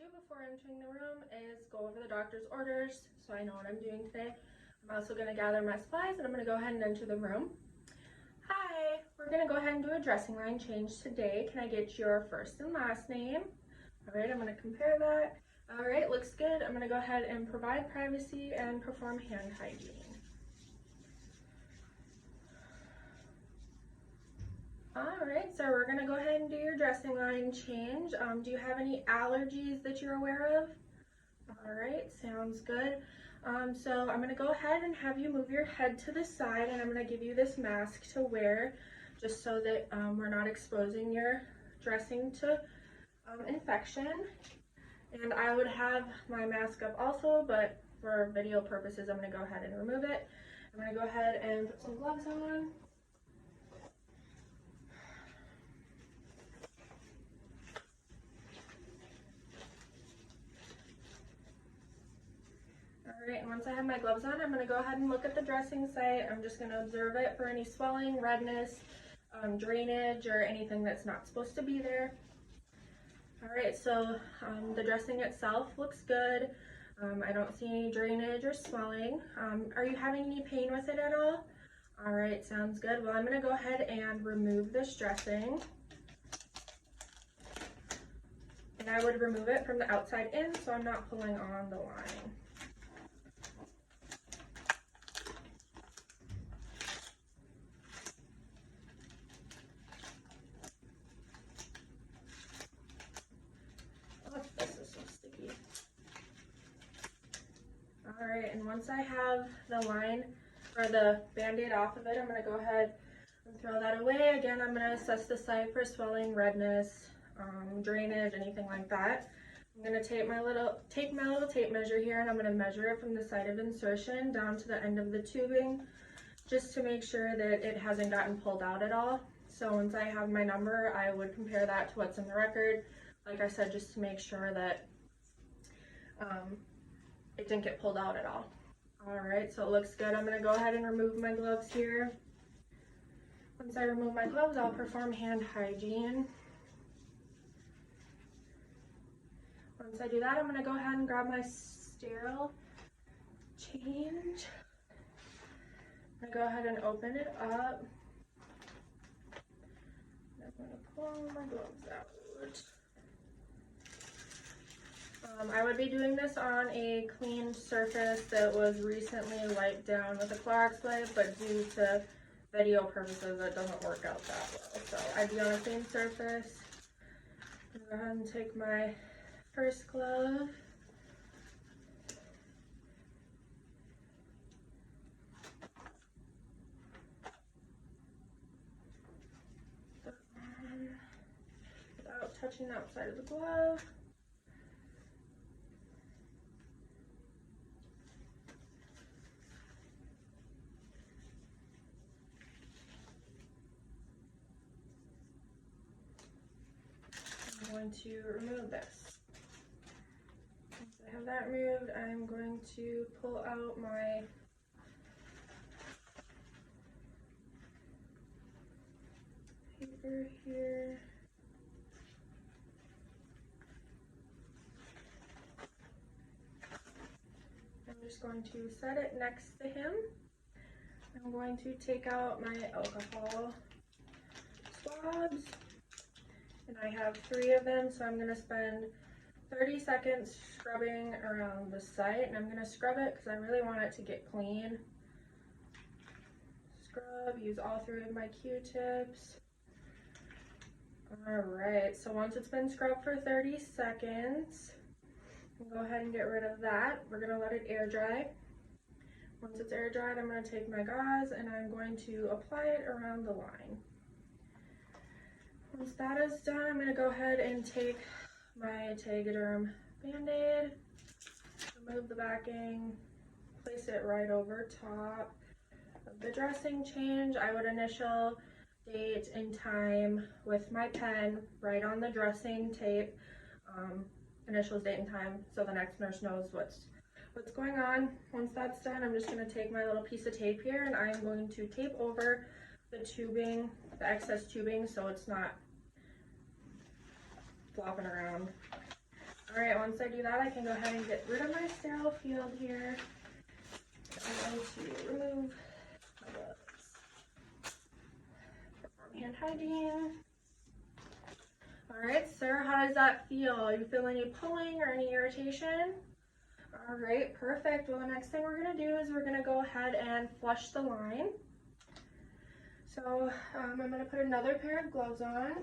do before entering the room is go over the doctor's orders so I know what I'm doing today. I'm also going to gather my supplies and I'm going to go ahead and enter the room. Hi, we're going to go ahead and do a dressing line change today. Can I get your first and last name? All right, I'm going to compare that. All right, looks good. I'm going to go ahead and provide privacy and perform hand hygiene. All right, so we're gonna go ahead and do your dressing line change. Do you have any allergies that you're aware of? All right, sounds good. So I'm gonna go ahead and have you move your head to the side, and I'm gonna give you this mask to wear just so that we're not exposing your dressing to infection. And I would have my mask up also, but for video purposes, I'm gonna go ahead and remove it. I'm gonna go ahead and put some gloves on. Alright, and once I have my gloves on, I'm going to go ahead and look at the dressing site. I'm just going to observe it for any swelling, redness, drainage, or anything that's not supposed to be there. Alright, so the dressing itself looks good. I don't see any drainage or swelling. Are you having any pain with it at all? Alright, sounds good. Well, I'm going to go ahead and remove this dressing. And I would remove it from the outside in so I'm not pulling on the line. Alright, and once I have the line or the band-aid off of it, I'm going to go ahead and throw that away. Again, I'm going to assess the site for swelling, redness, drainage, anything like that. I'm going to take my little tape measure here, and I'm going to measure it from the site of insertion down to the end of the tubing, just to make sure that it hasn't gotten pulled out at all. So once I have my number, I would compare that to what's in the record. Like I said, just to make sure that it didn't get pulled out at all. Alright, so it looks good. I'm going to go ahead and remove my gloves here. Once I remove my gloves, I'll perform hand hygiene. Once I do that, I'm going to go ahead and grab my sterile change. I'm going to go ahead and open it up. I'm going to pull my gloves out. I would be doing this on a clean surface that was recently wiped down with a Clorox wipe, but due to video purposes, it doesn't work out that well. So I'd be on a clean surface. I'm going to go ahead and take my first glove. Without touching the outside of the glove. I'm going to remove this. Once I have that removed, I'm going to pull out my paper here. I'm just going to set it next to him. I'm going to take out my alcohol swabs. And I have 3 of them, so I'm going to spend 30 seconds scrubbing around the site, and I'm going to scrub it because I really want it to get clean. Scrub, use all 3 of my Q-tips. Alright, so once it's been scrubbed for 30 seconds, go ahead and get rid of that. We're going to let it air dry. Once it's air dried, I'm going to take my gauze and I'm going to apply it around the line. Once that is done, I'm going to go ahead and take my Tegaderm Band-Aid, remove the backing, place it right over top of the dressing change. I would initial date and time with my pen right on the dressing tape, initials, date, and time, so the next nurse knows what's going on. Once that's done, I'm just going to take my little piece of tape here and I'm going to tape over the tubing, the excess tubing, so it's not flopping around. All right, once I do that, I can go ahead and get rid of my sterile field here. I'm going to remove my gloves. Perform hand hygiene. All right, sir, how does that feel? You feel any pulling or any irritation? All right, perfect. Well, the next thing we're gonna do is we're gonna go ahead and flush the line. So I'm gonna put another pair of gloves on.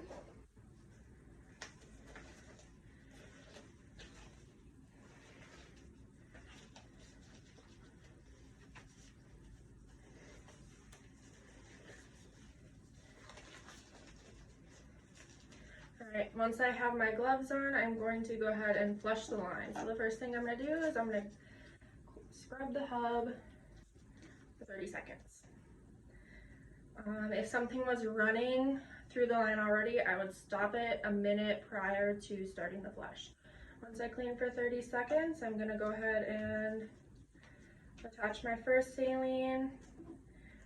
Alright, once I have my gloves on, I'm going to go ahead and flush the line. So the first thing I'm going to do is I'm going to scrub the hub for 30 seconds. If something was running through the line already, I would stop it a minute prior to starting the flush. Once I clean for 30 seconds, I'm going to go ahead and attach my first saline.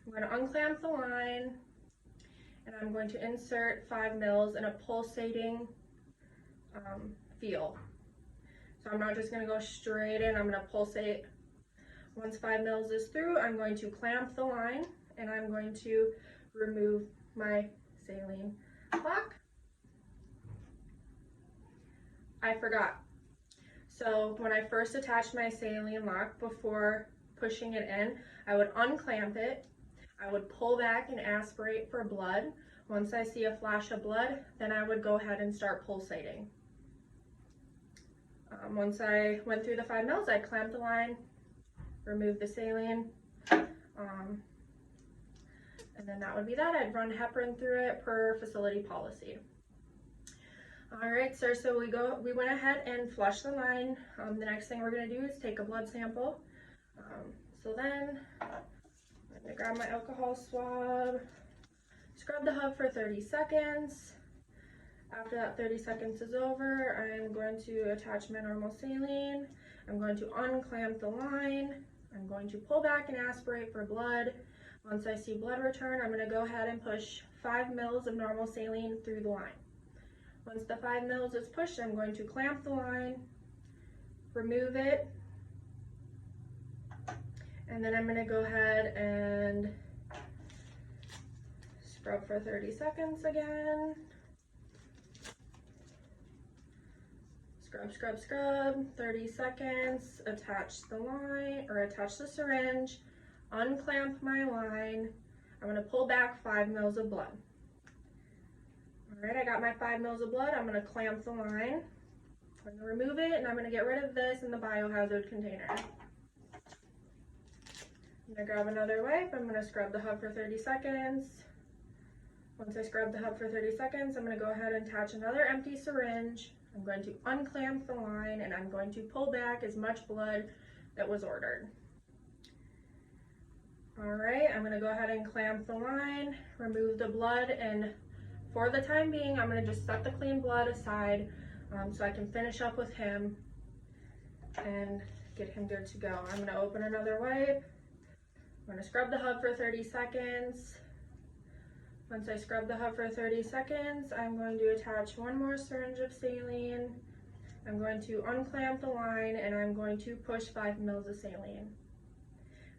I'm going to unclamp the line. And I'm going to insert 5 mils in a pulsating feel. So I'm not just going to go straight in, I'm going to pulsate. Once 5 mils is through, I'm going to clamp the line and I'm going to remove my saline lock. I forgot. So when I first attached my saline lock, before pushing it in, I would unclamp it. I would pull back and aspirate for blood. Once I see a flash of blood, then I would go ahead and start pulsating. Once I went through the 5 mils, I'd clamp the line, remove the saline, and then that would be that. I'd run heparin through it per facility policy. All right, sir, so we went ahead and flushed the line. The next thing we're gonna do is take a blood sample. So then, I'm gonna grab my alcohol swab, scrub the hub for 30 seconds. After that 30 seconds is over, I'm going to attach my normal saline. I'm going to unclamp the line. I'm going to pull back and aspirate for blood. Once I see blood return, I'm gonna go ahead and push 5 mils of normal saline through the line. Once the 5 mils is pushed, I'm going to clamp the line, remove it, and then I'm going to go ahead and scrub for 30 seconds again. Scrub, scrub, scrub, 30 seconds, attach the line, or attach the syringe, unclamp my line. I'm going to pull back 5 mils of blood. All right, I got my 5 mils of blood. I'm going to clamp the line. I'm going to remove it, and I'm going to get rid of this in the biohazard container. I'm going to grab another wipe. I'm going to scrub the hub for 30 seconds. Once I scrub the hub for 30 seconds, I'm going to go ahead and attach another empty syringe. I'm going to unclamp the line, and I'm going to pull back as much blood that was ordered. All right, I'm going to go ahead and clamp the line, remove the blood, and for the time being, I'm going to just set the clean blood aside so I can finish up with him and get him good to go. I'm going to open another wipe. I'm going to scrub the hub for 30 seconds. Once I scrub the hub for 30 seconds, I'm going to attach one more syringe of saline. I'm going to unclamp the line, and I'm going to push 5 mils of saline.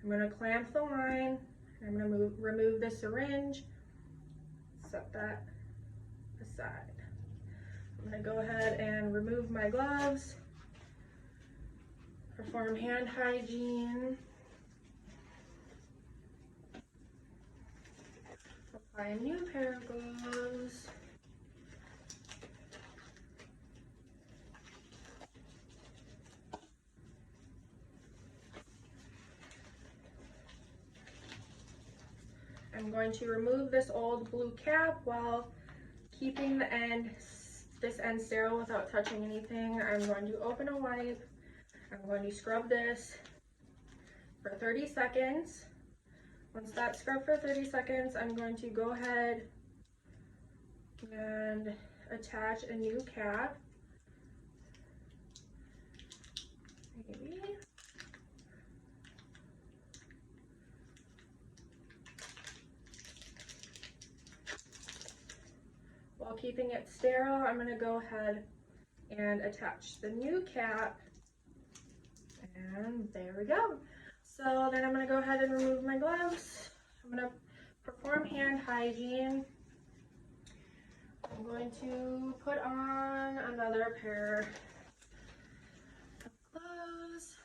I'm going to clamp the line. I'm going to remove the syringe. Set that aside. I'm going to go ahead and remove my gloves, perform hand hygiene, apply a new pair of gloves, I'm going to remove this old blue cap while keeping this end sterile without touching anything. I'm going to open a wipe. I'm going to scrub this for 30 seconds. Once that's scrubbed for 30 seconds, I'm going to go ahead and attach a new cap. Maybe. While keeping it sterile, I'm going to go ahead and attach the new cap. And there we go. So then I'm going to go ahead and remove my gloves. I'm going to perform hand hygiene. I'm going to put on another pair of gloves.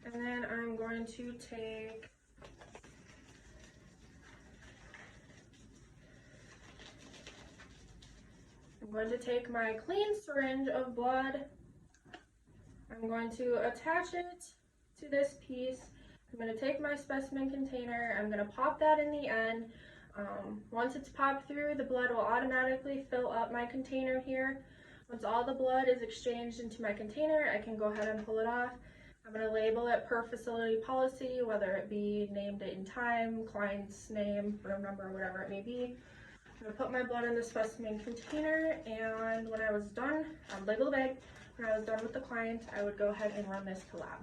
And then I'm going to take my clean syringe of blood. I'm going to attach it to this piece. I'm going to take my specimen container. I'm going to pop that in the end. Once it's popped through, the blood will automatically fill up my container here. Once all the blood is exchanged into my container, I can go ahead and pull it off. I'm going to label it per facility policy, whether it be name, date, and time, client's name, room number, whatever it may be. I'm going to put my blood in the specimen container, and when I was done, I'd label the bag. When I was done with the client, I would go ahead and run this to lab.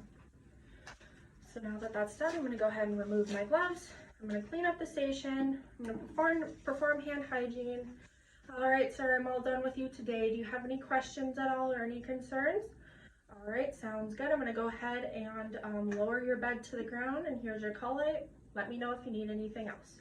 So now that that's done, I'm going to go ahead and remove my gloves. I'm going to clean up the station. I'm going to perform hand hygiene. All right, sir, I'm all done with you today. Do you have any questions at all or any concerns? All right, sounds good. I'm going to go ahead and lower your bed to the ground, and here's your call light. Let me know if you need anything else.